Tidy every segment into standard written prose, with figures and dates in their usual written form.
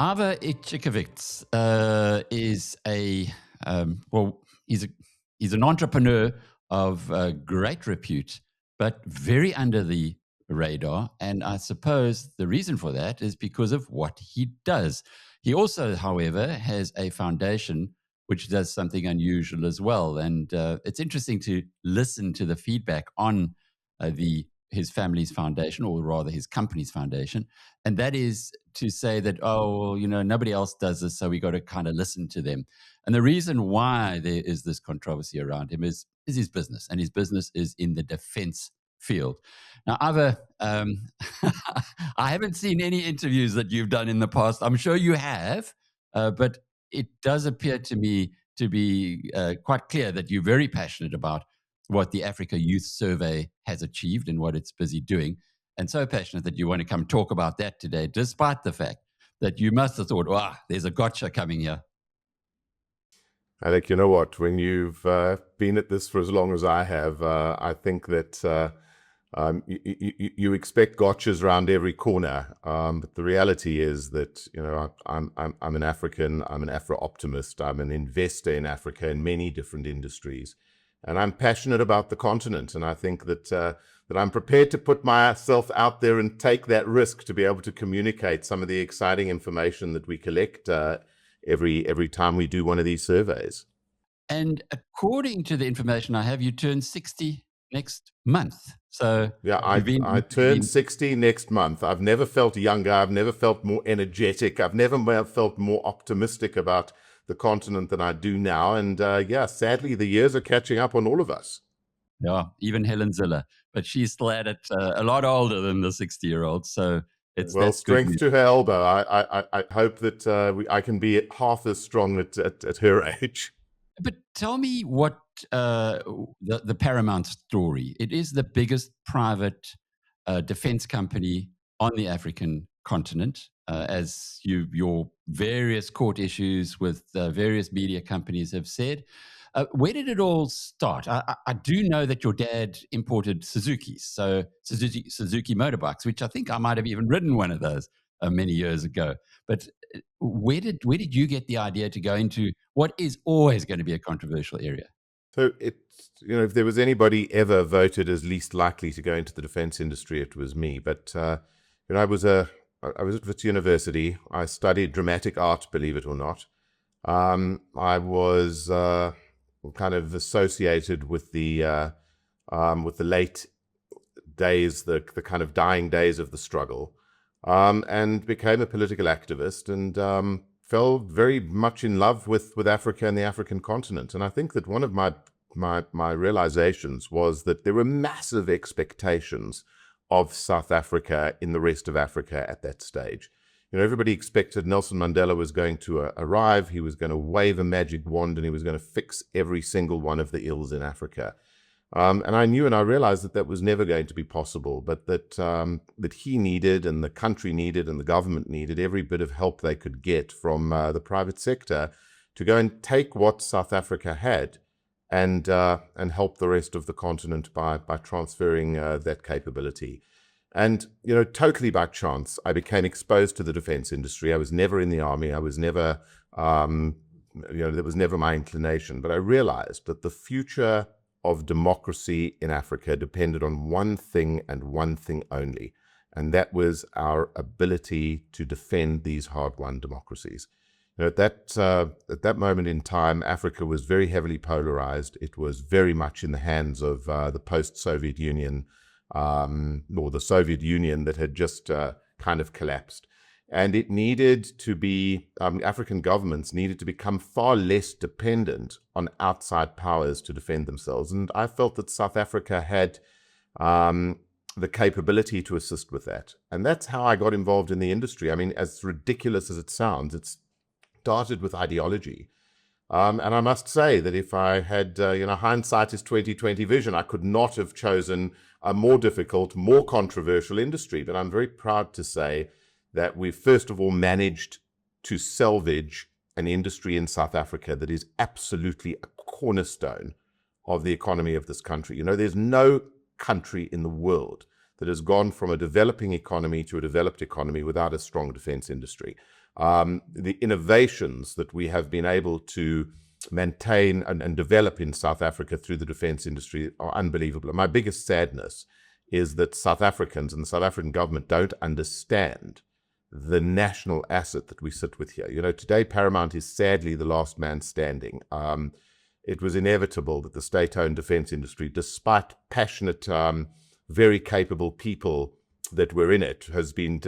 Ivor Ichikowitz is he's an entrepreneur of great repute, but very under the radar. And I suppose the reason for that is because of what he does. He also, however, has a foundation which does something unusual as well. And it's interesting to listen to the feedback on his family's foundation, or rather his company's foundation. And that is to say that, nobody else does this, so we got to kind of listen to them. And the reason why there is this controversy around him is his business, and his business is in the defense field. Now, Ivor, I haven't seen any interviews that you've done in the past. I'm sure you have, but it does appear to me to be quite clear that you're very passionate about what the Africa Youth Survey has achieved and what it's busy doing, and so passionate that you want to come talk about that today, despite the fact that you must have thought, there's a gotcha coming here. Alec, you know what? When you've been at this for as long as I have, I think that you expect gotchas around every corner. But the reality is that, I'm an African, I'm an Afro-optimist, I'm an investor in Africa in many different industries. And I'm passionate about the continent. And I think that I'm prepared to put myself out there and take that risk to be able to communicate some of the exciting information that we collect every time we do one of these surveys. And according to the information I have, you turn 60 next month. So yeah, I turn 60 next month. I've never felt younger. I've never felt more energetic. I've never felt more optimistic about the continent than I do now. And sadly, the years are catching up on all of us. Yeah, even Helen Ziller, but she's still at it a lot older than the 60-year-old. So it's strength to her elbow. I hope that I can be half as strong at her age. But tell me what the Paramount story. It is the biggest private defense company on the African continent, as your various court issues with various media companies have said. Where did it all start? I do know that your dad imported Suzuki motorbikes, which I think I might have even ridden one of those many years ago. But where did you get the idea to go into what is always going to be a controversial area? So if there was anybody ever voted as least likely to go into the defense industry, it was me. But I was at Wits University. I studied dramatic art, believe it or not. I was kind of associated with the late days, the kind of dying days of the struggle, and became a political activist, and fell very much in love with Africa and the African continent. And I think that one of my realizations was that there were massive expectations of South Africa in the rest of Africa at that stage. Everybody expected Nelson Mandela was going to arrive, he was going to wave a magic wand, and he was going to fix every single one of the ills in Africa. And I knew and I realized that was never going to be possible, but that he needed, and the country needed, and the government needed every bit of help they could get from the private sector to go and take what South Africa had and help the rest of the continent by transferring that capability. And, totally by chance, I became exposed to the defense industry. I was never in the army. I was never, that was never my inclination. But I realized that the future of democracy in Africa depended on one thing and one thing only, and that was our ability to defend these hard-won democracies. At that moment in time, Africa was very heavily polarized. It was very much in the hands of the post-Soviet Union, or the Soviet Union that had just kind of collapsed. And it needed to be, African governments needed to become far less dependent on outside powers to defend themselves. And I felt that South Africa had the capability to assist with that. And that's how I got involved in the industry. I mean, as ridiculous as it sounds, it started with ideology. And I must say that if I had, hindsight is 20/20 vision, I could not have chosen a more difficult, more controversial industry. But I'm very proud to say that we first of all managed to salvage an industry in South Africa that is absolutely a cornerstone of the economy of this country. There's no country in the world that has gone from a developing economy to a developed economy without a strong defense industry. The innovations that we have been able to maintain and develop in South Africa through the defense industry are unbelievable. And my biggest sadness is that South Africans and the South African government don't understand the national asset that we sit with here. Today Paramount is sadly the last man standing. It was inevitable that the state-owned defense industry, despite passionate, very capable people that were in it, has been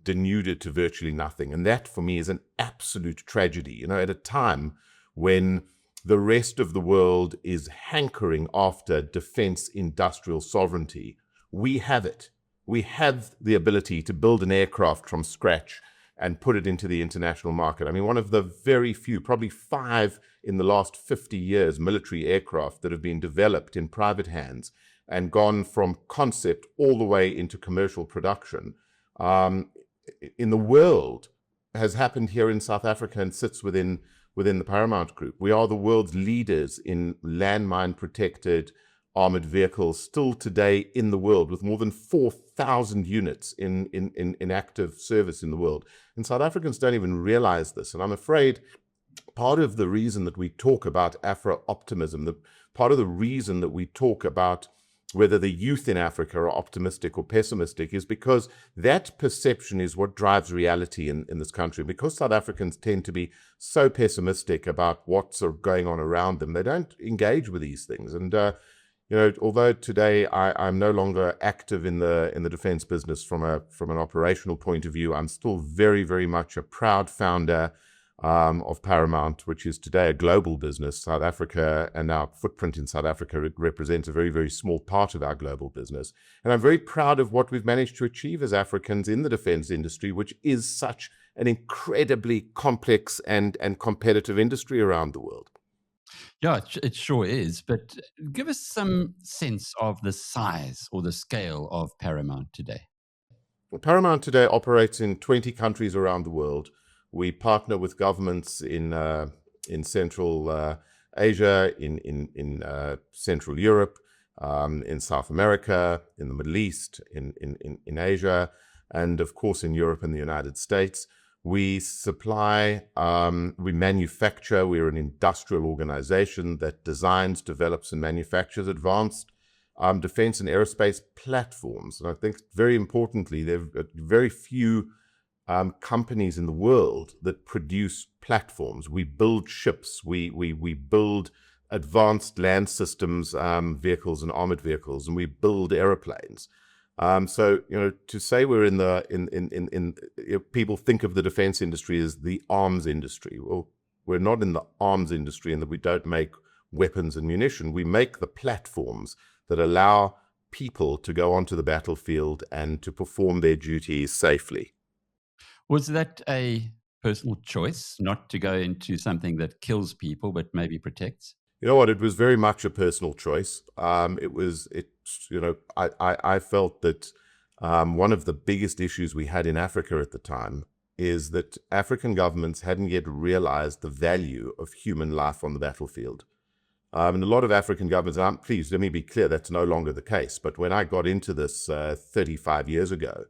denuded to virtually nothing. And that, for me, is an absolute tragedy. At a time when the rest of the world is hankering after defense industrial sovereignty, we have it. We have the ability to build an aircraft from scratch and put it into the international market. I mean, one of the very few, probably 5 in the last 50 years, military aircraft that have been developed in private hands and gone from concept all the way into commercial production in the world has happened here in South Africa and sits within the Paramount Group. We are the world's leaders in landmine protected armored vehicles still today in the world, with more than 4,000 units in active service in the world. And South Africans don't even realize this. And I'm afraid part of the reason that we talk about Afro-optimism, part of the reason that we talk about whether the youth in Africa are optimistic or pessimistic, is because that perception is what drives reality in this country. Because South Africans tend to be so pessimistic about what's going on around them, they don't engage with these things. And although today I'm no longer active in the defense business from an operational point of view, I'm still very, very much a proud founder of Paramount, which is today a global business. South Africa and our footprint in South Africa represents a very, very small part of our global business. And I'm very proud of what we've managed to achieve as Africans in the defense industry, which is such an incredibly complex and competitive industry around the world. Yeah, it sure is. But give us some sense of the size or the scale of Paramount today. Well, Paramount today operates in 20 countries around the world. We partner with governments in Central Asia, in Central Europe, in South America, in the Middle East, in Asia, and of course in Europe and the United States. We supply, we manufacture, we're an industrial organization that designs, develops, and manufactures advanced defense and aerospace platforms. And I think very importantly, there are very few companies in the world that produce platforms. We build ships, we build advanced land systems, vehicles and armored vehicles, and we build airplanes. So, to say we're in people think of the defense industry as the arms industry. Well, we're not in the arms industry in that we don't make weapons and munition. We make the platforms that allow people to go onto the battlefield and to perform their duties safely. Was that a personal choice not to go into something that kills people but maybe protects? You know what? It was very much a personal choice. I felt that one of the biggest issues we had in Africa at the time is that African governments hadn't yet realized the value of human life on the battlefield. And a lot of African governments, please let me be clear, that's no longer the case. But when I got into this 35 years ago,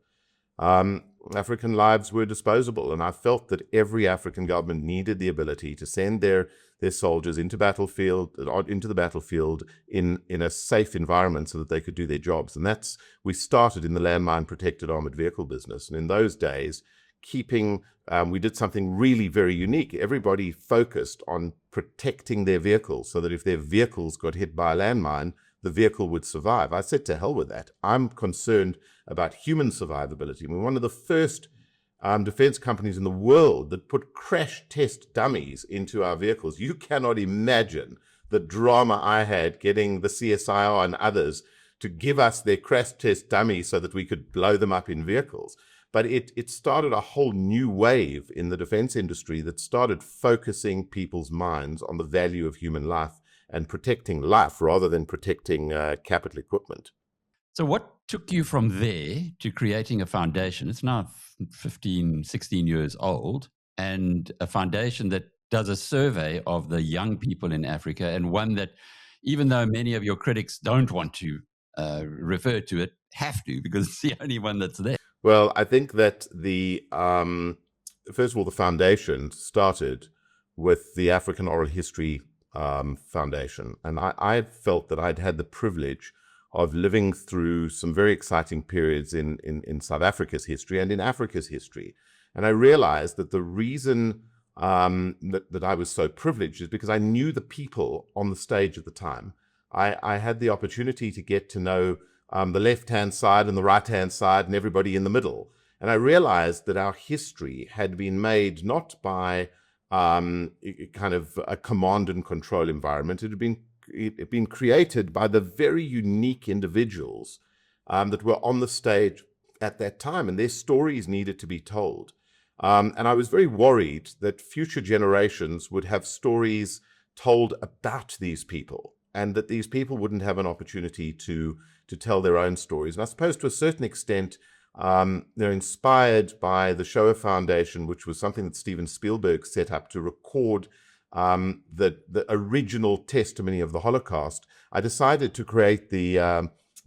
African lives were disposable, and I felt that every African government needed the ability to send their soldiers into the battlefield in a safe environment so that they could do their jobs. And we started in the landmine protected armored vehicle business. And in those days, we did something really very unique. Everybody focused on protecting their vehicles so that if their vehicles got hit by a landmine, the vehicle would survive. I said, to hell with that. I'm concerned about human survivability. We're one of the first defense companies in the world that put crash test dummies into our vehicles. You cannot imagine the drama I had getting the CSIR and others to give us their crash test dummies so that we could blow them up in vehicles. But it started a whole new wave in the defense industry that started focusing people's minds on the value of human life and protecting life rather than protecting capital equipment. So what took you from there to creating a foundation? It's now 15, 16 years old, and a foundation that does a survey of the young people in Africa, and one that, even though many of your critics don't want to refer to it, have to, because it's the only one that's there. Well, I think that first of all, the foundation started with the African Oral History Foundation. And I felt that I'd had the privilege of living through some very exciting periods in South Africa's history and in Africa's history. And I realized that the reason that I was so privileged is because I knew the people on the stage at the time. I had the opportunity to get to know the left-hand side and the right-hand side and everybody in the middle. And I realized that our history had been made not by kind of a command and control environment. It had been created by the very unique individuals that were on the stage at that time, and their stories needed to be told. And I was very worried that future generations would have stories told about these people, and that these people wouldn't have an opportunity to tell their own stories. And I suppose to a certain extent, they're inspired by the Shoah Foundation, which was something that Steven Spielberg set up to record the original testimony of the Holocaust. I decided to create the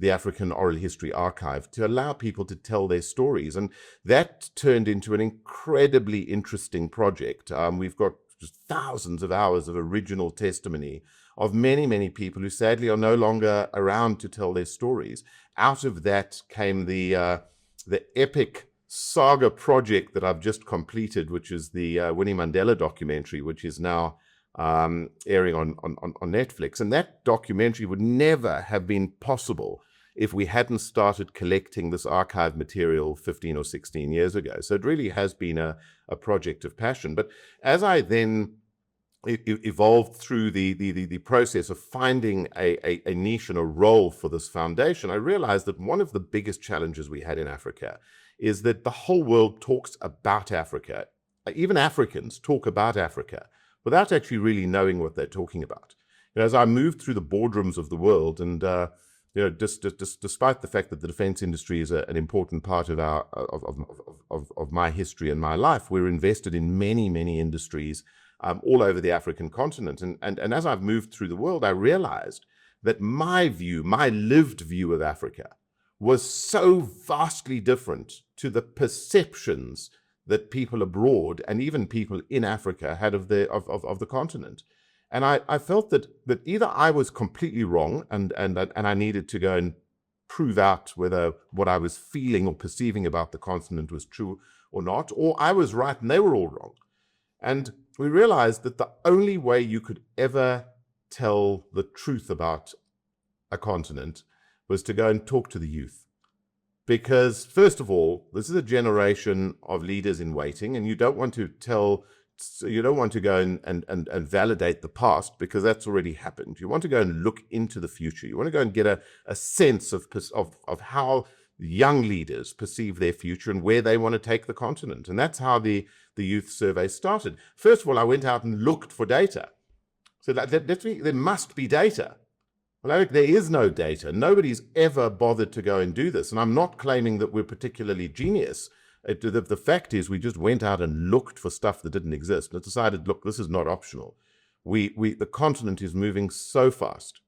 African Oral History Archive to allow people to tell their stories. And that turned into an incredibly interesting project. We've got just thousands of hours of original testimony of many, many people who sadly are no longer around to tell their stories. Out of that came the epic saga project that I've just completed, which is the Winnie Mandela documentary, which is now airing on Netflix. And that documentary would never have been possible if we hadn't started collecting this archive material 15 or 16 years ago. So it really has been a project of passion. But as I then evolved through the process of finding a niche and a role for this foundation, I realized that one of the biggest challenges we had in Africa is that the whole world talks about Africa. Even Africans talk about Africa without actually really knowing what they're talking about. As I moved through the boardrooms of the world, and despite the fact that the defense industry is an important part of of my history and my life, we're invested in many industries all over the African continent. And as I've moved through the world, I realized that my lived view of Africa was so vastly different to the perceptions that people abroad and even people in Africa had of the continent. And I felt that either I was completely wrong and I needed to go and prove out whether what I was feeling or perceiving about the continent was true or not, or I was right and they were all wrong. And we realized that the only way you could ever tell the truth about a continent was to go and talk to the youth. Because first of all, this is a generation of leaders in waiting, and you don't want to go and validate the past, because that's already happened. You want to go and look into the future. You want to go and get a sense of how young leaders perceive their future and where they want to take the continent. And that's how the youth survey started. First of all, I went out and looked for data. So there must be data. Well, Alec, there is no data. Nobody's ever bothered to go and do this. And I'm not claiming that we're particularly genius. The fact is, we just went out and looked for stuff that didn't exist and decided, look, this is not optional. The continent is moving so fast.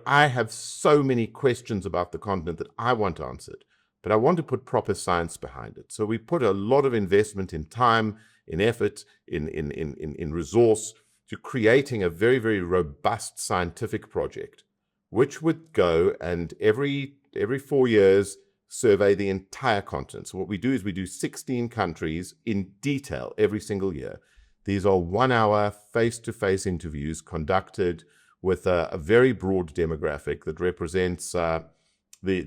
I have so many questions about the continent that I want answered, but I want to put proper science behind it. So we put a lot of investment in time, in effort, in resource to creating a very, very robust scientific project, which would go and every 4 years survey the entire continent. So what we do is we do 16 countries in detail every single year. These are 1-hour face-to-face interviews conducted with a very broad demographic that represents the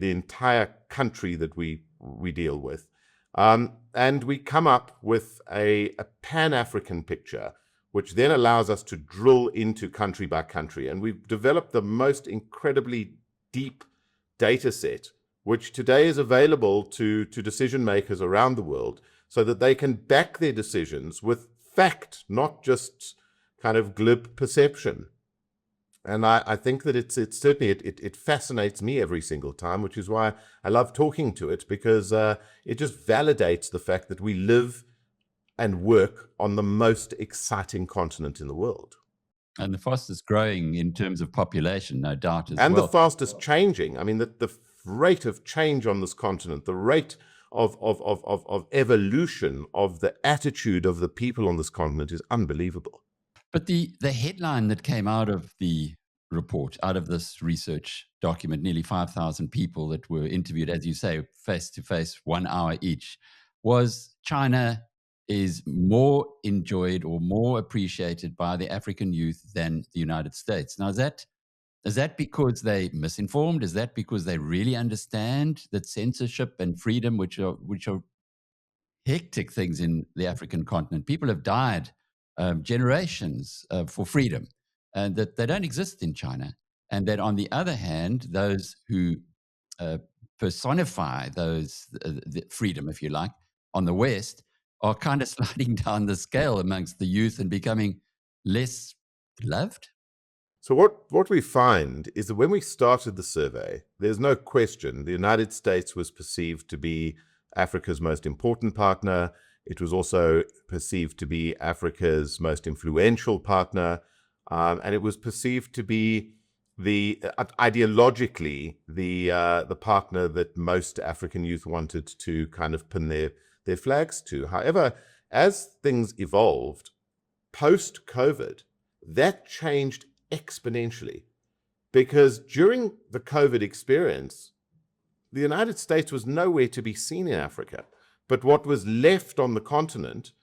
entire country that we deal with. And we come up with a Pan-African picture, which then allows us to drill into country by country. And we've developed the most incredibly deep data set, which today is available to decision makers around the world so that they can back their decisions with fact, not just kind of glib perception. And I think that it's certainly, it fascinates me every single time, which is why I love talking to it, because it just validates the fact that we live and work on the most exciting continent in the world. And the fastest growing in terms of population, no doubt, as well. And the fastest changing. I mean, the rate of change on this continent, the rate of evolution of the attitude of the people on this continent is unbelievable. But the headline that came out of the report, out of this research document, nearly 5,000 people that were interviewed, as you say, face to face, 1 hour each, was China is more enjoyed or more appreciated by the African youth than the United States. Now, is that because they misinformed? Is that because they really understand that censorship and freedom, which are hectic things in the African continent? People have died generations for freedom, and that they don't exist in China. And that on the other hand, those who personify the freedom, if you like, on the West are kind of sliding down the scale amongst the youth and becoming less loved. So what we find is that when we started the survey, there's no question the United States was perceived to be Africa's most important partner. It was also perceived to be Africa's most influential partner, and it was perceived to be ideologically the partner that most African youth wanted to kind of pin their flags to. However, as things evolved post-COVID, that changed exponentially, because during the COVID experience, the United States was nowhere to be seen in Africa. But what was left on the continent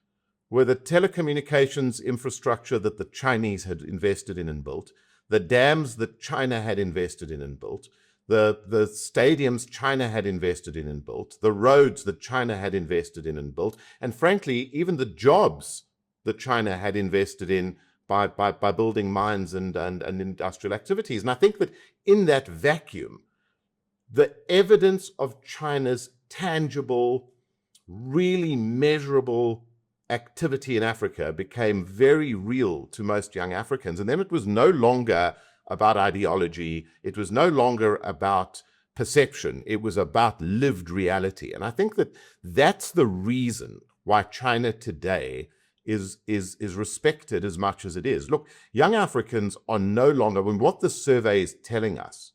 were the telecommunications infrastructure that the Chinese had invested in and built, the dams that China had invested in and built, the stadiums China had invested in and built, the roads that China had invested in and built, and frankly, even the jobs that China had invested in by building mines and industrial activities. And I think that in that vacuum, the evidence of China's tangible, really measurable activity in Africa became very real to most young Africans. And then it was no longer about ideology. It was no longer about perception. It was about lived reality. And I think that that's the reason why China today is respected as much as it is. Look, young Africans are no longer, when what the survey is telling us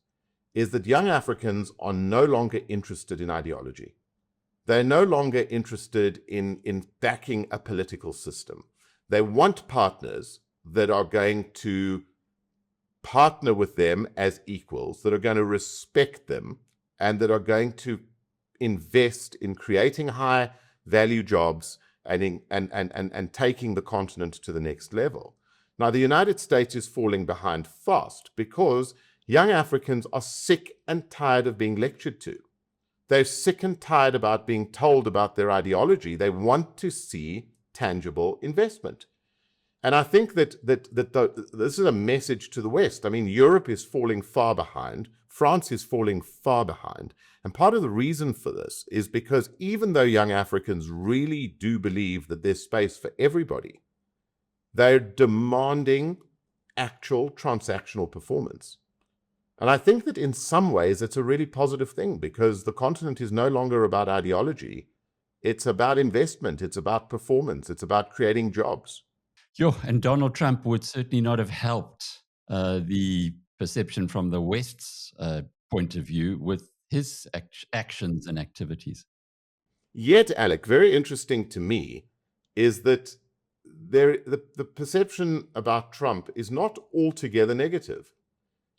is that young Africans are no longer interested in ideology. They're no longer interested in backing a political system. They want partners that are going to partner with them as equals, that are going to respect them, and that are going to invest in creating high value jobs and taking the continent to the next level. Now, the United States is falling behind fast because young Africans are sick and tired of being lectured to. They're sick and tired about being told about their ideology. They want to see tangible investment. And I think that this is a message to the West. I mean, Europe is falling far behind. France is falling far behind. And part of the reason for this is because even though young Africans really do believe that there's space for everybody, they're demanding actual transactional performance. And I think that in some ways it's a really positive thing, because the continent is no longer about ideology. It's about investment. It's about performance. It's about creating jobs. And Donald Trump would certainly not have helped the perception from the West's point of view with his actions and activities. Yet, Alec, very interesting to me is that the perception about Trump is not altogether negative.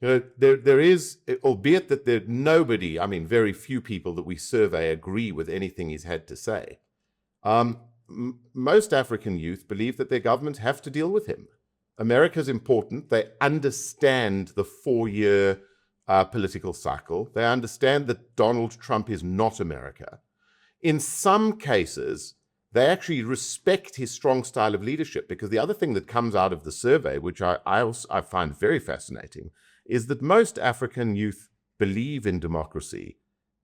You know, there is, albeit that there nobody, I mean, very few people that we survey agree with anything he's had to say. Most African youth believe that their governments have to deal with him. America's important. They understand the 4-year political cycle. They understand that Donald Trump is not America. In some cases, they actually respect his strong style of leadership, because the other thing that comes out of the survey, which I find very fascinating, is that most African youth believe in democracy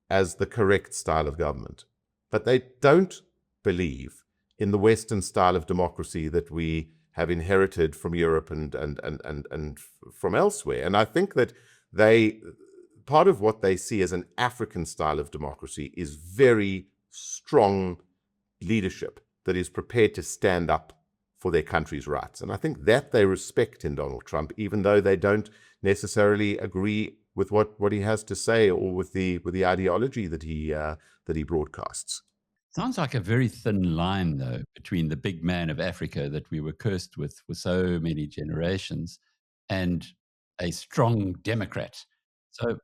as the correct style of government, but they don't believe in the Western style of democracy that we have inherited from Europe and from elsewhere. And I think that part of what they see as an African style of democracy is very strong leadership that is prepared to stand up for their country's rights. And I think that they respect in Donald Trump, even though they don't necessarily agree with what he has to say or with the ideology that he broadcasts. Sounds like a very thin line, though, between the big man of Africa that we were cursed with for so many generations and a strong Democrat. So,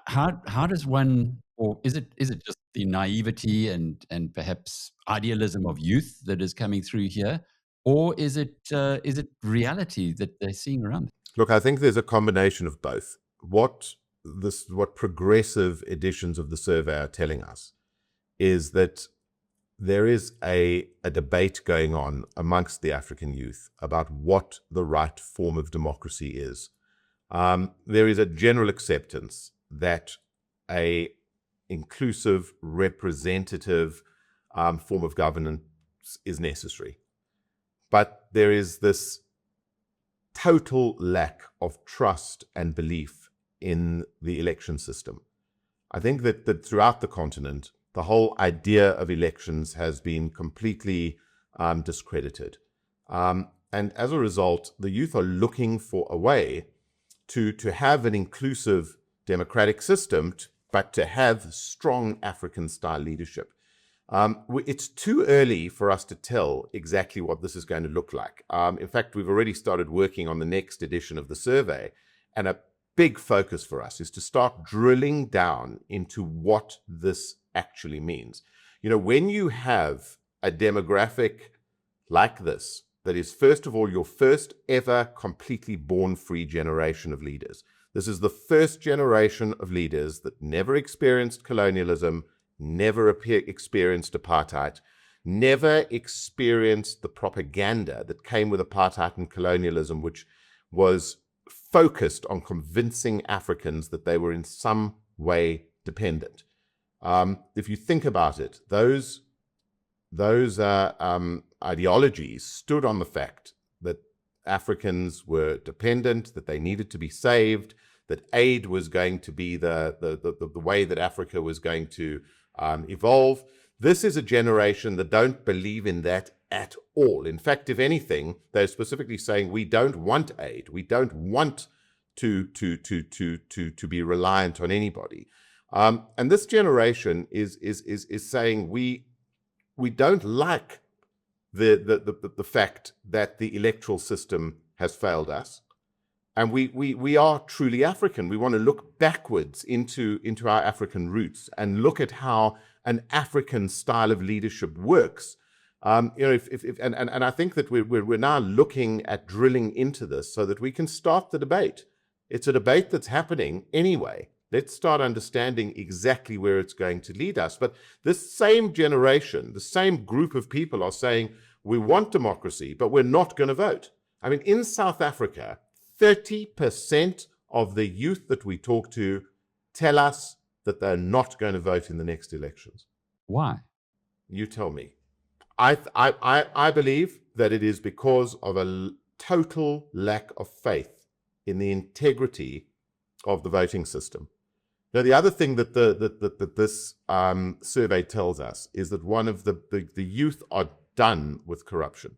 how does one, or is it just the naivety and perhaps idealism of youth that is coming through here, or is it reality that they're seeing around? Look, I think there's a combination of both. What progressive editions of the survey are telling us is that there is a debate going on amongst the African youth about what the right form of democracy is. There is a general acceptance that a inclusive, representative form of governance is necessary. But there is this total lack of trust and belief in the election system. I think that throughout the continent, the whole idea of elections has been completely discredited. And as a result, the youth are looking for a way to have an inclusive democratic system, but to have strong African-style leadership. It's too early for us to tell exactly what this is going to look like. In fact, we've already started working on the next edition of the survey, and a big focus for us is to start drilling down into what this actually means. You know, when you have a demographic like this, that is, first of all, your first ever completely born free generation of leaders. This is the first generation of leaders that never experienced colonialism, never experienced apartheid, never experienced the propaganda that came with apartheid and colonialism, which was focused on convincing Africans that they were in some way dependent. If you think about it, those ideologies stood on the fact that Africans were dependent, that they needed to be saved, that aid was going to be the way that Africa was going to evolve. This is a generation that don't believe in that at all. In fact, if anything, they're specifically saying we don't want aid. We don't want to be reliant on anybody. And this generation is saying we don't like the fact that the electoral system has failed us. And we are truly African. We want to look backwards into our African roots and look at how an African style of leadership works. And I think that we're now looking at drilling into this so that we can start the debate. It's a debate that's happening anyway. Let's start understanding exactly where it's going to lead us. But this same generation, the same group of people are saying, we want democracy, but we're not going to vote. I mean, in South Africa, 30% of the youth that we talk to tell us that they're not going to vote in the next elections. Why? You tell me. I believe that it is because of a total lack of faith in the integrity of the voting system. Now, the other thing that this survey tells us is that one of the youth are done with corruption.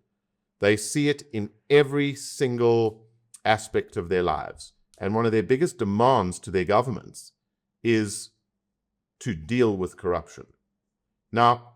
They see it in every single aspect of their lives. And one of their biggest demands to their governments is to deal with corruption. Now,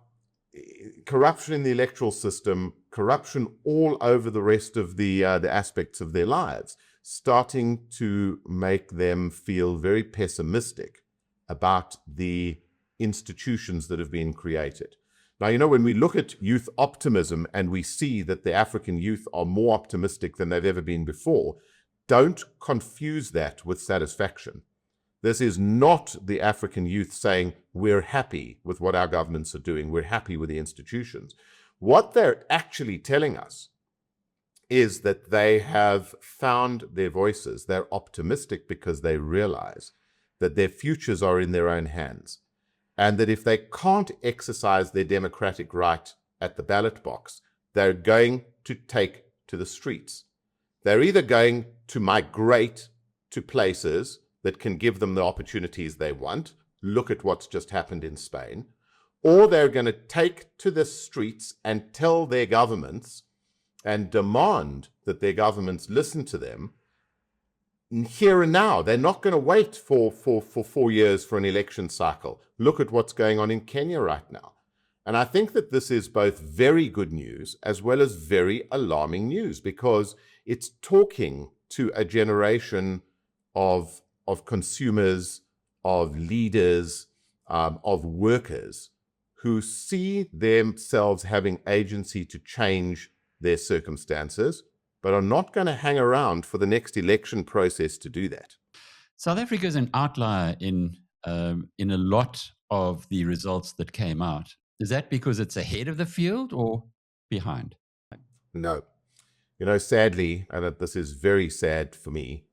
corruption in the electoral system, corruption all over the rest of the aspects of their lives, starting to make them feel very pessimistic about the institutions that have been created. Now, you know, when we look at youth optimism and we see that the African youth are more optimistic than they've ever been before, don't confuse that with satisfaction. This is not the African youth saying, we're happy with what our governments are doing, we're happy with the institutions. What they're actually telling us is that they have found their voices. They're optimistic because they realize that their futures are in their own hands, and that if they can't exercise their democratic right at the ballot box, they're going to take to the streets. They're either going to migrate to places that can give them the opportunities they want. Look at what's just happened in Spain. Or they're going to take to the streets and tell their governments and demand that their governments listen to them here and now. They're not going to wait for 4 years for an election cycle. Look at what's going on in Kenya right now. And I think that this is both very good news as well as very alarming news, because it's talking to a generation of consumers, of leaders, of workers who see themselves having agency to change their circumstances, but are not going to hang around for the next election process to do that. South Africa is an outlier in a lot of the results that came out. Is that because it's ahead of the field or behind? No. Sadly, and this is very sad for me,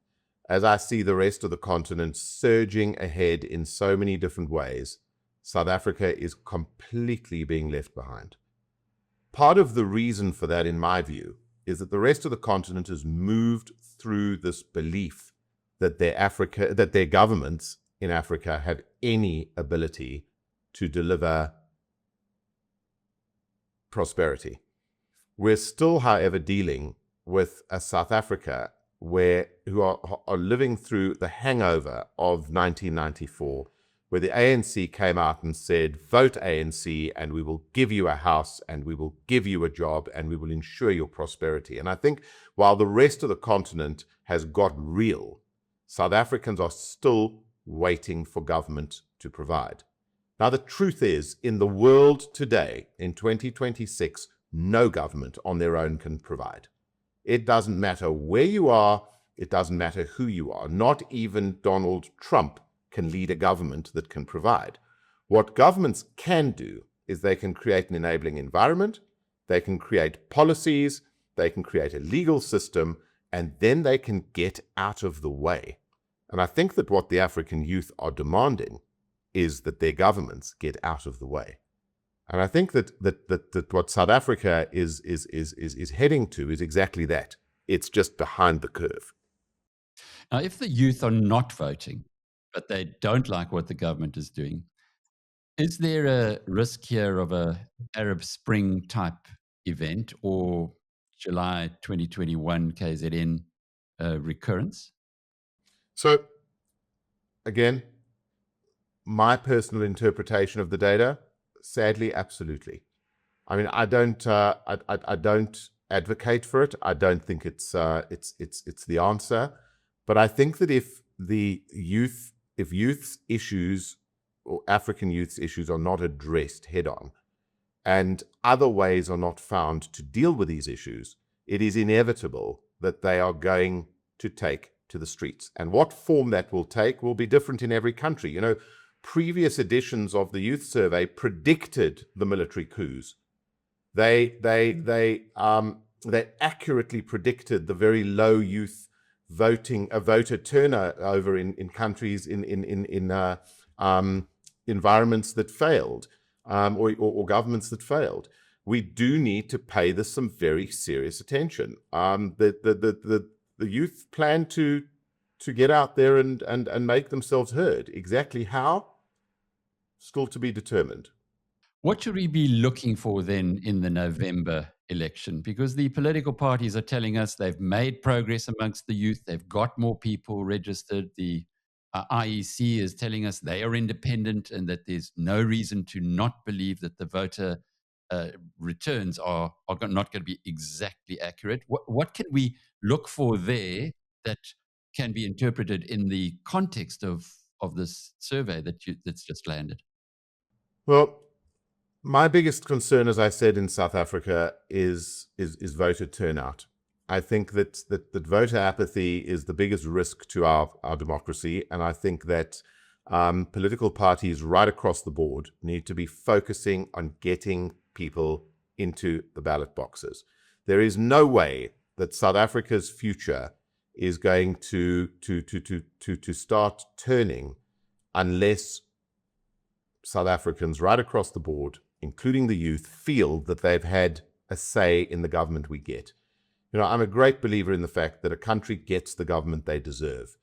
as I see the rest of the continent surging ahead in so many different ways, South Africa is completely being left behind. Part of the reason for that, in my view, is that the rest of the continent has moved through this belief that their governments in Africa have any ability to deliver prosperity. We're still, however, dealing with a South Africa who are living through the hangover of 1994, where the ANC came out and said, vote ANC and we will give you a house and we will give you a job and we will ensure your prosperity. And I think while the rest of the continent has got real, South Africans are still waiting for government to provide. Now, the truth is, in the world today, in 2026, no government on their own can provide. It doesn't matter where you are. It doesn't matter who you are. Not even Donald Trump can lead a government that can provide. What governments can do is they can create an enabling environment, they can create policies, they can create a legal system, and then they can get out of the way. And I think that what the African youth are demanding is that their governments get out of the way. And I think that what South Africa is heading to is exactly that. It's just behind the curve. Now, if the youth are not voting, but they don't like what the government is doing, is there a risk here of a Arab Spring type event or July 2021 KZN recurrence? So, again, my personal interpretation of the data, sadly, absolutely. I mean, I don't advocate for it. I don't think it's the answer. But I think that if youth's issues or African youth's issues are not addressed head on, and other ways are not found to deal with these issues, it is inevitable that they are going to take to the streets. And what form that will take will be different in every country. Previous editions of the youth survey predicted the military coups. They accurately predicted the very low youth voter turnover in countries in environments that failed, or governments that failed. We do need to pay this some very serious attention. The youth plan to get out there and make themselves heard. Exactly how? Still to be determined. What should we be looking for then in the November election? Because the political parties are telling us they've made progress amongst the youth. They've got more people registered. The IEC is telling us they are independent and that there's no reason to not believe that the voter returns are not going to be exactly accurate. What can we look for there that can be interpreted in the context of this survey that's just landed? Well, my biggest concern, as I said, in South Africa is voter turnout. I think that voter apathy is the biggest risk to our democracy, and I think that political parties right across the board need to be focusing on getting people into the ballot boxes. There is no way that South Africa's future is going to start turning unless South Africans right across the board, including the youth, feel that they've had a say in the government we get. I'm a great believer in the fact that a country gets the government they deserve.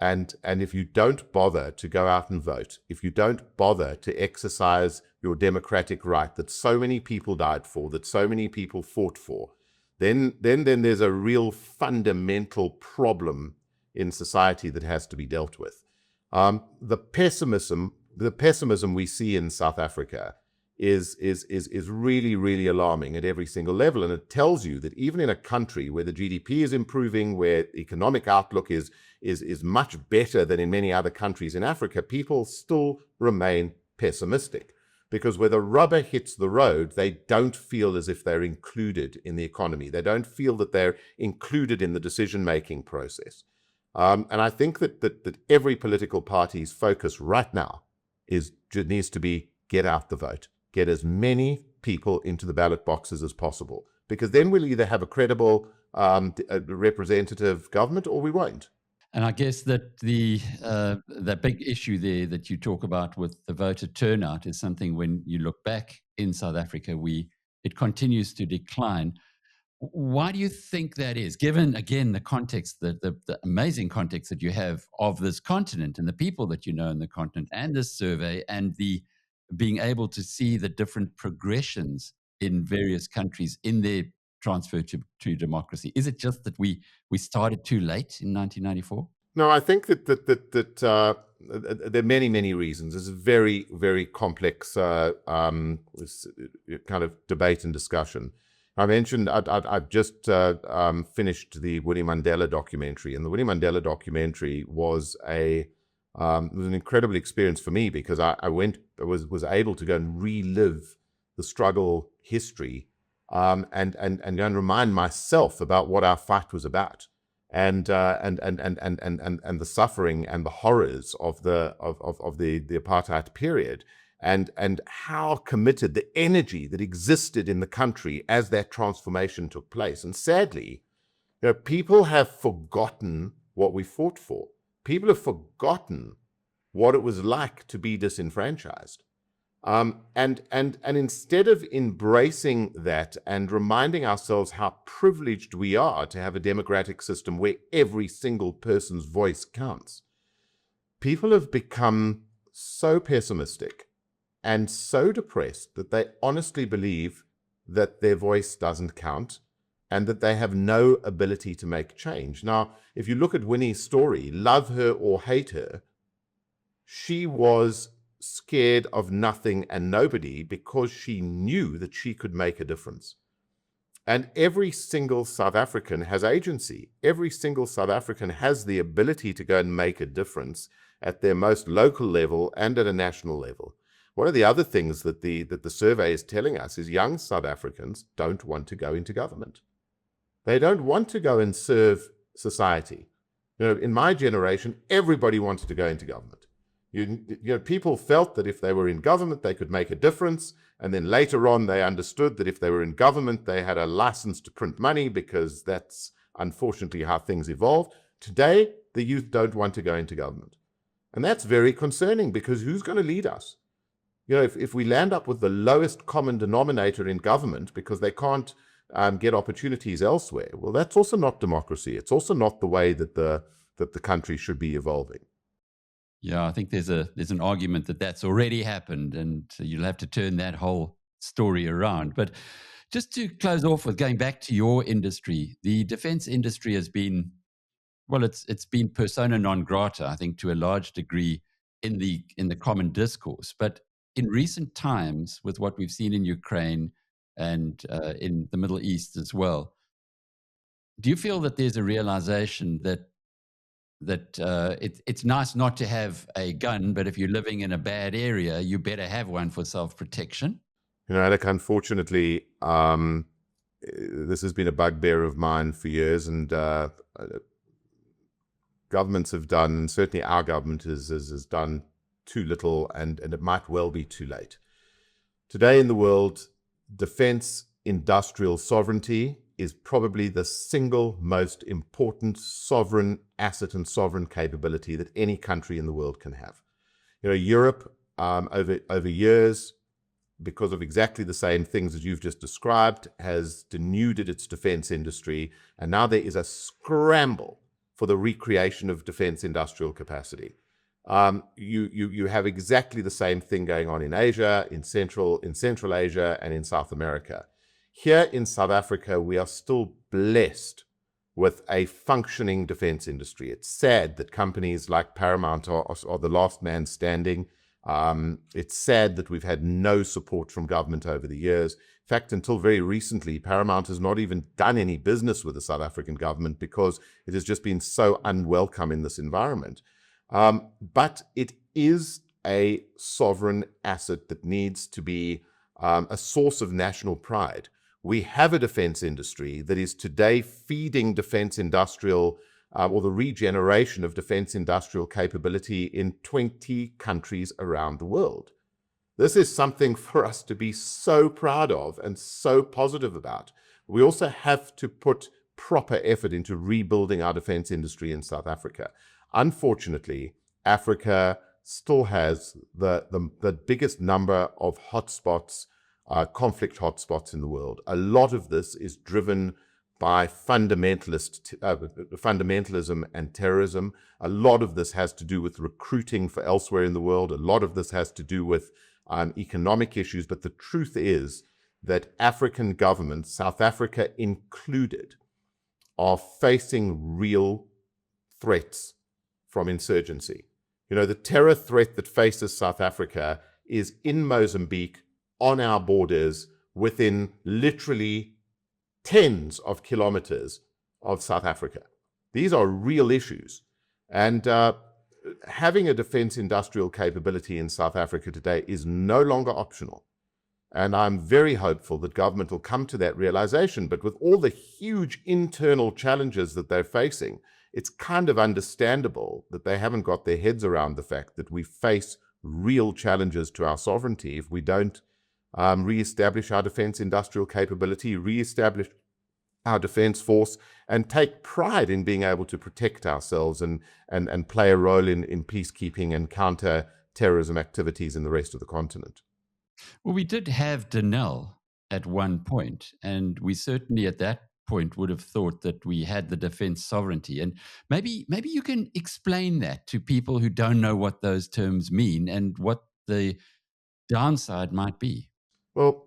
And if you don't bother to go out and vote, if you don't bother to exercise your democratic right that so many people died for, that so many people fought for, then there's a real fundamental problem in society that has to be dealt with. The pessimism we see in South Africa is really, really alarming at every single level. And it tells you that even in a country where the GDP is improving, where economic outlook is much better than in many other countries in Africa, people still remain pessimistic. Because where the rubber hits the road, they don't feel as if they're included in the economy. They don't feel that they're included in the decision-making process. And I think that every political party's focus right now needs to be get out the vote. Get as many people into the ballot boxes as possible, because then we'll either have a credible representative government or we won't. And I guess that the big issue there that you talk about with the voter turnout is something, when you look back in South Africa, it continues to decline. Why do you think that is? Given, again, the context, the amazing context that you have of this continent and the people that you know in the continent, and this survey, and the being able to see the different progressions in various countries in their transfer to democracy. Is it just that we started too late in 1994? No, I think that there are many reasons. It's a very, very complex kind of debate and discussion. I mentioned I've just finished the Winnie Mandela documentary, and the Winnie Mandela documentary was an incredible experience for me, because I was able to go and relive the struggle history, and remind myself about what our fight was about, and the suffering and the horrors of the apartheid period, and how committed the energy that existed in the country as that transformation took place. And sadly, people have forgotten what we fought for. People have forgotten what it was like to be disenfranchised. And instead of embracing that and reminding ourselves how privileged we are to have a democratic system where every single person's voice counts, people have become so pessimistic and so depressed that they honestly believe that their voice doesn't count and that they have no ability to make change. Now, if you look at Winnie's story, love her or hate her, she was scared of nothing and nobody because she knew that she could make a difference. And every single South African has agency. Every single South African has the ability to go and make a difference at their most local level and at a national level. One of the other things that the survey is telling us is young South Africans don't want to go into government. They don't want to go and serve society. In my generation, everybody wanted to go into government. People felt that if they were in government, they could make a difference. And then later on, they understood that if they were in government, they had a license to print money, because that's unfortunately how things evolved. Today, the youth don't want to go into government. And that's very concerning, because who's going to lead us? If we land up with the lowest common denominator in government because they can't get opportunities elsewhere, well, that's also not democracy. It's also not the way that the country should be evolving. Yeah, I think there's an argument that that's already happened, and you'll have to turn that whole story around. But just to close off with going back to your industry, the defense industry has been, well, it's been persona non grata, I think, to a large degree in the common discourse. But in recent times, with what we've seen in Ukraine and in the Middle East as well, do you feel that there's a realization that it's nice not to have a gun, but if you're living in a bad area, you better have one for self-protection? Alec, unfortunately, this has been a bugbear of mine for years, and governments have done, and certainly our government has done too little, and it might well be too late. Today in the world, defense industrial sovereignty is probably the single most important sovereign asset and sovereign capability that any country in the world can have. Europe, over years, because of exactly the same things as you've just described, has denuded its defense industry, and now there is a scramble for the recreation of defense industrial capacity. You have exactly the same thing going on in Asia, in Central Asia, and in South America. Here in South Africa, we are still blessed with a functioning defense industry. It's sad that companies like Paramount are the last man standing. It's sad that we've had no support from government over the years. In fact, until very recently, Paramount has not even done any business with the South African government because it has just been so unwelcome in this environment. But it is a sovereign asset that needs to be a source of national pride. We have a defense industry that is today feeding defense industrial or the regeneration of defense industrial capability in 20 countries around the world. This is something for us to be so proud of and so positive about. We also have to put proper effort into rebuilding our defense industry in South Africa. Unfortunately, Africa still has the biggest number of hotspots, conflict hotspots in the world. A lot of this is driven by fundamentalism and terrorism. A lot of this has to do with recruiting for elsewhere in the world. A lot of this has to do with economic issues. But the truth is that African governments, South Africa included, are facing real threats from insurgency. You know, the terror threat that faces South Africa is in Mozambique, on our borders, within literally tens of kilometers of South Africa. These are real issues. And having a defense industrial capability in South Africa today is no longer optional. And I'm very hopeful that government will come to that realization. But with all the huge internal challenges that they're facing, it's kind of understandable that they haven't got their heads around the fact that we face real challenges to our sovereignty if we don't re-establish our defense industrial capability, re-establish our defense force, and take pride in being able to protect ourselves and play a role in peacekeeping and counter-terrorism activities in the rest of the continent. Well, we did have Denel at one point, and we certainly at that point would have thought that we had the defense sovereignty. And maybe you can explain that to people who don't know what those terms mean and what the downside might be. Well,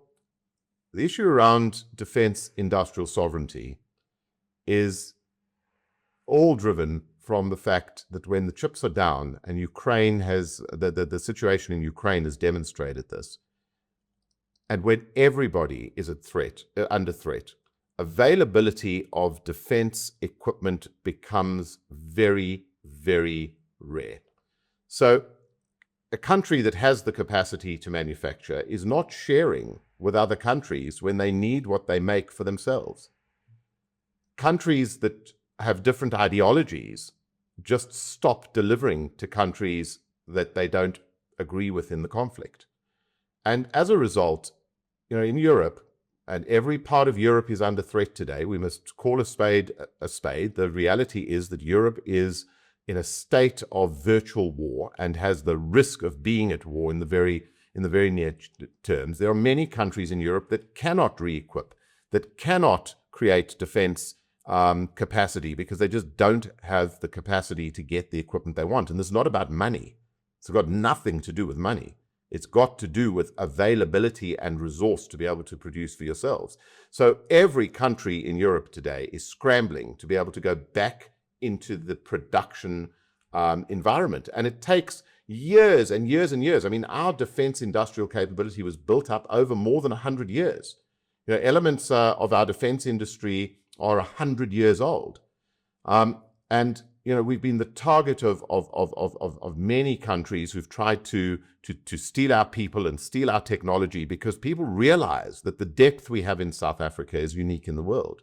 the issue around defense industrial sovereignty is all driven from the fact that when the chips are down, and Ukraine has, the situation in Ukraine has demonstrated this, and when everybody is under threat, availability of defense equipment becomes very, very rare. So a country that has the capacity to manufacture is not sharing with other countries when they need what they make for themselves. Countries that have different ideologies just stop delivering to countries that they don't agree with in the conflict. And as a result, you know, in Europe, and every part of Europe is under threat today, we must call a spade a spade. The reality is that Europe is in a state of virtual war and has the risk of being at war in the very near terms. There are many countries in Europe that cannot re-equip, that cannot create defense capacity because they just don't have the capacity to get the equipment they want. And this is not about money. It's got nothing to do with money. It's got to do with availability and resource to be able to produce for yourselves. So every country in Europe today is scrambling to be able to go back into the production environment. And it takes years and years and years. I mean, our defense industrial capability was built up over more than 100 years. You know, elements of our defense industry are 100 years old. And, you know, we've been the target of many countries who've tried to steal our people and steal our technology because people realize that the depth we have in South Africa is unique in the world.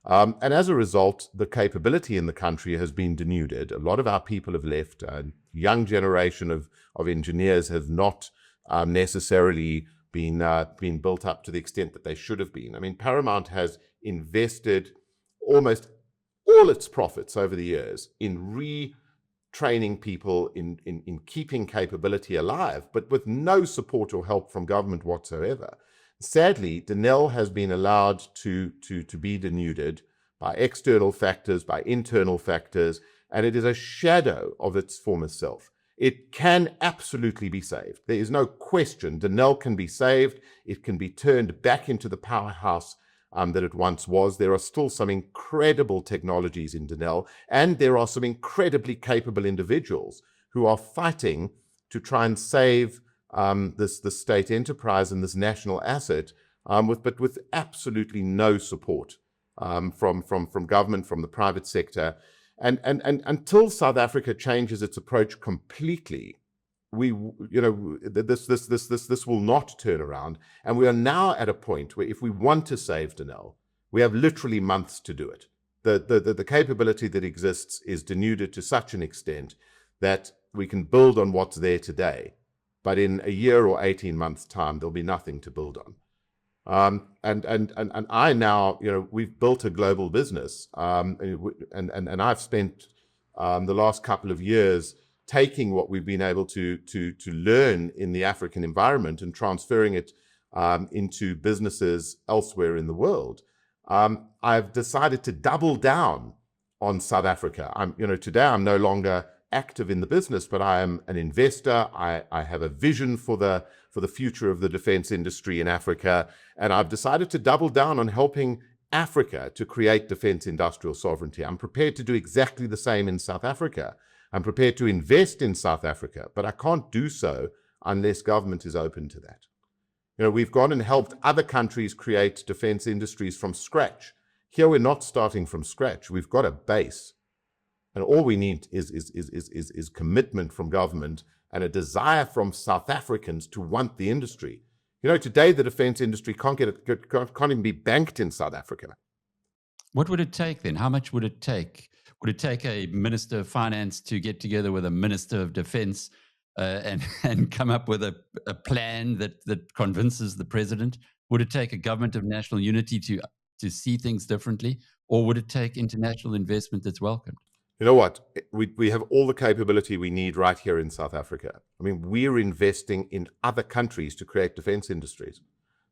And as a result, the capability in the country has been denuded. A lot of our people have left. A young generation of engineers have not necessarily been built up to the extent that they should have been. I mean, Paramount has invested almost all its profits over the years in retraining people, in keeping capability alive, but with no support or help from government whatsoever. Sadly, Denel has been allowed to be denuded by external factors, by internal factors, and it is a shadow of its former self. It can absolutely be saved. There is no question Denel can be saved. It can be turned back into the powerhouse that it once was. There are still some incredible technologies in Denel, and there are some incredibly capable individuals who are fighting to try and save this state enterprise and this national asset, but with absolutely no support from government, from the private sector. And until South Africa changes its approach completely, this will not turn around. And we are now at a point where if we want to save Denel, we have literally months to do it. The capability that exists is denuded to such an extent that we can build on what's there today, but in a year or 18 months' time, there'll be nothing to build on. And I now, we've built a global business, and I've spent the last couple of years taking what we've been able to learn in the African environment and transferring it into businesses elsewhere in the world. I've decided to double down on South Africa. Today I'm no longer active in the business, but I am an investor. I have a vision for the future of the defense industry in Africa, and I've decided to double down on helping Africa to create defense industrial sovereignty. I'm prepared to do exactly the same in South Africa. I'm prepared to invest in South Africa, but I can't do so unless government is open to that. We've gone and helped other countries create defense industries from scratch. Here we're not starting from scratch. We've got a base. And all we need is commitment from government and a desire from South Africans to want the industry. Today the defense industry can't even be banked in South Africa. What would it take then? How much would it take? Would it take a Minister of Finance to get together with a Minister of Defense and come up with a plan that convinces the president? Would it take a government of national unity to see things differently? Or would it take international investment that's welcomed? You know what? We have all the capability we need right here in South Africa. We're investing in other countries to create defense industries.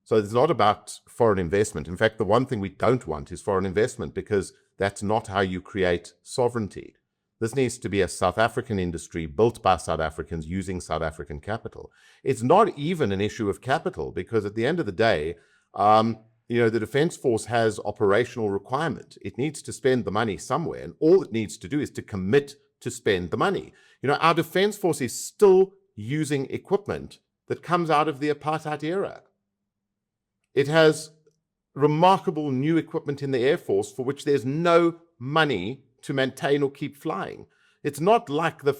So it's not about foreign investment. In fact, the one thing we don't want is foreign investment, because that's not how you create sovereignty. This needs to be a South African industry built by South Africans using South African capital. It's not even an issue of capital, because at the end of the day, the Defence Force has operational requirement. It needs to spend the money somewhere, and all it needs to do is to commit to spend the money. Our Defence Force is still using equipment that comes out of the apartheid era. It has remarkable new equipment in the Air Force for which there's no money to maintain or keep flying. It's not like we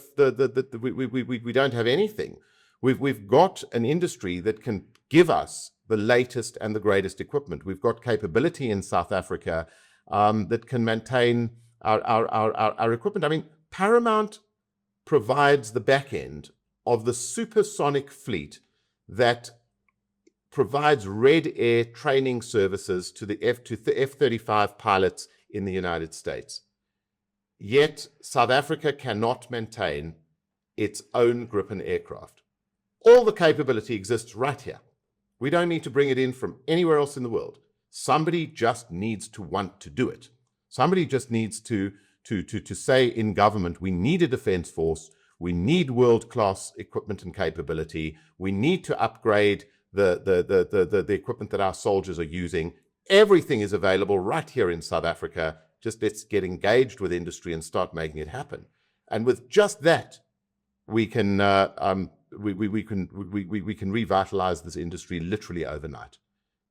don't have anything. We've got an industry that can give us the latest and the greatest equipment. We've got capability in South Africa that can maintain our equipment. Paramount provides the back end of the supersonic fleet that provides red air training services to the F-35 pilots in the United States. Yet South Africa cannot maintain its own Gripen aircraft. All the capability exists right here. We don't need to bring it in from anywhere else in the world. Somebody just needs to want to do it. Somebody just needs to say in government, we need a defense force, we need world-class equipment and capability, we need to upgrade the equipment that our soldiers are using. Everything is available right here in South Africa. Just let's get engaged with industry and start making it happen. And with just that, we can revitalize this industry literally overnight.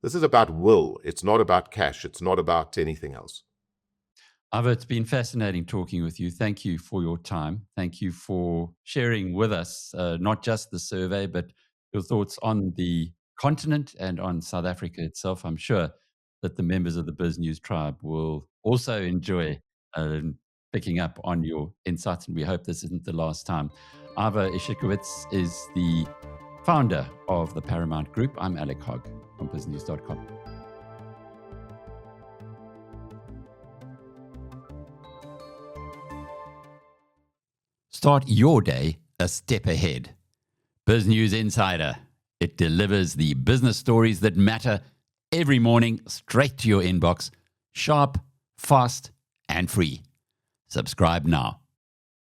This is about will. It's not about cash. It's not about anything else. Ivor, it's been fascinating talking with you. Thank you for your time. Thank you for sharing with us not just the survey, but your thoughts on the continent and on South Africa itself. I'm sure that the members of the Biz News tribe will also enjoy picking up on your insights, and we hope this isn't the last time. Ivor Ichikowitz is the founder of the Paramount Group. I'm Alec Hogg from biznews.com. Start your day a step ahead. Biz News Insider. It delivers the business stories that matter every morning straight to your inbox, sharp, fast, and free. Subscribe now.